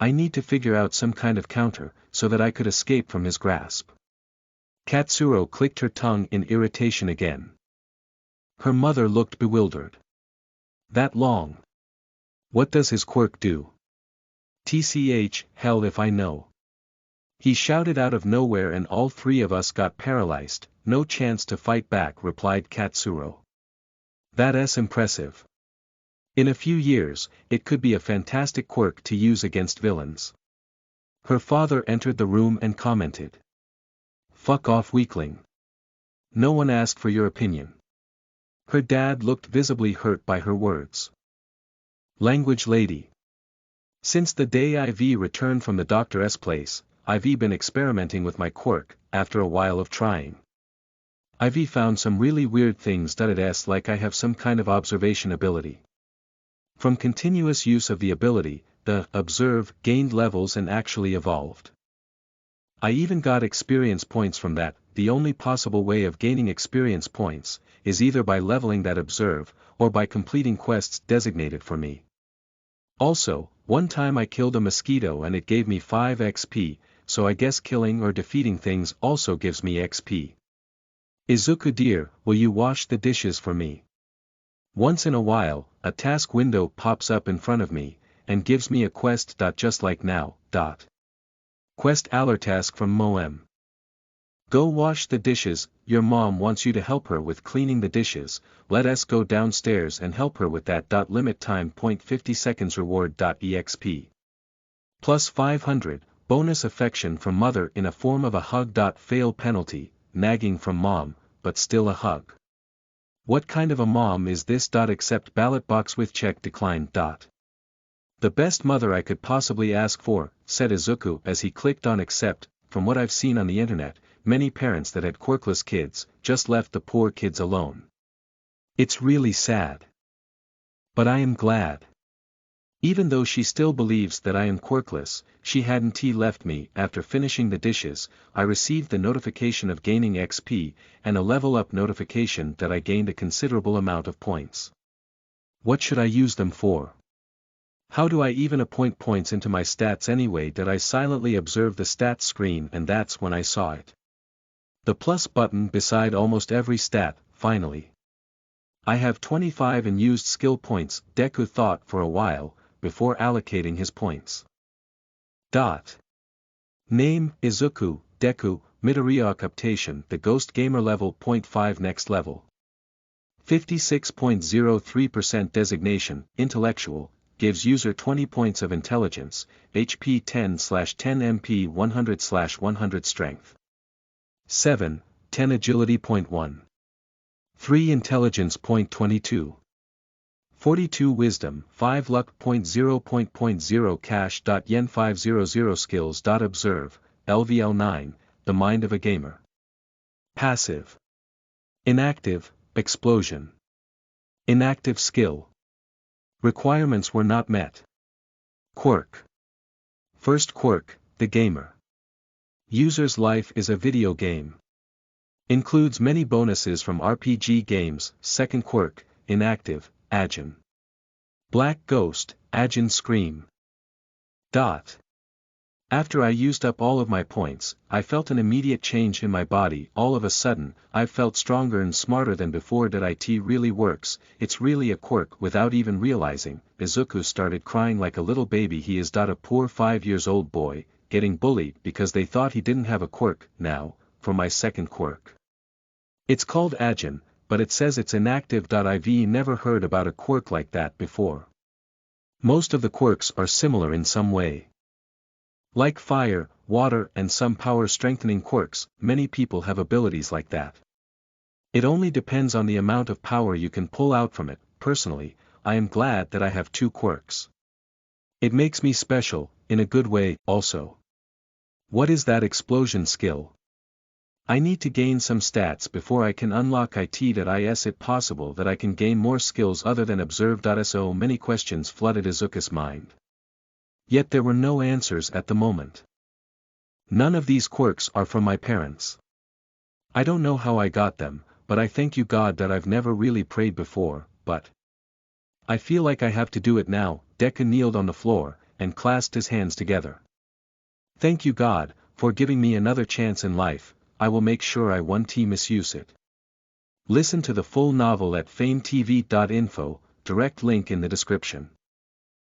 I need to figure out some kind of counter, so that I could escape from his grasp. Katsuro clicked her tongue in irritation again. Her mother looked bewildered. That long. What does his quirk do? TCH, hell if I know. He shouted out of nowhere and all three of us got paralyzed. No chance to fight back, replied Katsuro. That's impressive. In a few years, it could be a fantastic quirk to use against villains. Her father entered the room and commented. Fuck off, weakling. No one asked for your opinion. Her dad looked visibly hurt by her words. Language lady. Since the day IV returned from the doctor's place, I've been experimenting with my quirk. After a while of trying, I've found some really weird things. It's like I have some kind of observation ability. From continuous use of the ability, the observe gained levels and actually evolved. I even got experience points from that. The only possible way of gaining experience points is either by leveling that observe, or by completing quests designated for me. Also, one time I killed a mosquito and it gave me 5 XP, so I guess killing or defeating things also gives me XP. Izuku dear, will you wash the dishes for me? Once in a while, a task window pops up in front of me, and gives me a quest. Just like now. Quest alert task from Moem. Go wash the dishes. Your mom wants you to help her with cleaning the dishes. Let us go downstairs and help her with that. Limit time 50 seconds reward. Exp. Plus 500, bonus affection from mother in a form of a hug. Fail penalty, nagging from mom, but still a hug. What kind of a mom is this? Accept ballot box with check declined. The best mother I could possibly ask for, said Izuku as he clicked on accept. From what I've seen on the internet, many parents that had quirkless kids just left the poor kids alone. It's really sad. But I am glad. Even though she still believes that I am quirkless, she hadn't left me. After finishing the dishes, I received the notification of gaining XP, and a level up notification that I gained a considerable amount of points. What should I use them for? How do I even appoint points into my stats anyway? I silently observed the stats screen and that's when I saw it. The plus button beside almost every stat. Finally. I have 25 in used skill points. Deku thought for a while, before allocating his points. Name, Izuku, Deku, Midoriya. Occupation, the Ghost Gamer level 0.5 next level. 56.03% designation, intellectual, gives user 20 points of intelligence, HP 10/10 MP 100/100 strength. 7, 10 agility. 0.1. 3 intelligence. 0.22. 42 wisdom, 5 luck. 0.0 cash. Yen 500 skills. Observe, LVL9, the mind of a gamer. Passive. Inactive, explosion. Inactive skill. Requirements were not met. Quirk. First quirk, the gamer. User's life is a video game. Includes many bonuses from RPG games. Second quirk, inactive, Ajin. Black Ghost, Ajin Scream. After I used up all of my points, I felt an immediate change in my body. All of a sudden, I felt stronger and smarter than before. It really works, it's really a quirk. Without even realizing, Izuku started crying like a little baby. He is a poor 5-year-old boy, getting bullied because they thought he didn't have a quirk. Now, for my second quirk. It's called Ajin, but it says it's inactive. I've never heard about a quirk like that before. Most of the quirks are similar in some way. Like fire, water and some power strengthening quirks, many people have abilities like that. It only depends on the amount of power you can pull out from it. Personally, I am glad that I have 2 quirks. It makes me special, in a good way, also. What is that explosion skill? I need to gain some stats before I can unlock it. Is it possible that I can gain more skills other than observe? So many questions flooded Izuku's mind. Yet there were no answers at the moment. None of these quirks are from my parents. I don't know how I got them, but I thank you God that I've never really prayed before, but I feel like I have to do it now. Deku kneeled on the floor, and clasped his hands together. Thank you God, for giving me another chance in life. I will make sure I won't misuse it. Listen to the full novel at FameTV.info, direct link in the description.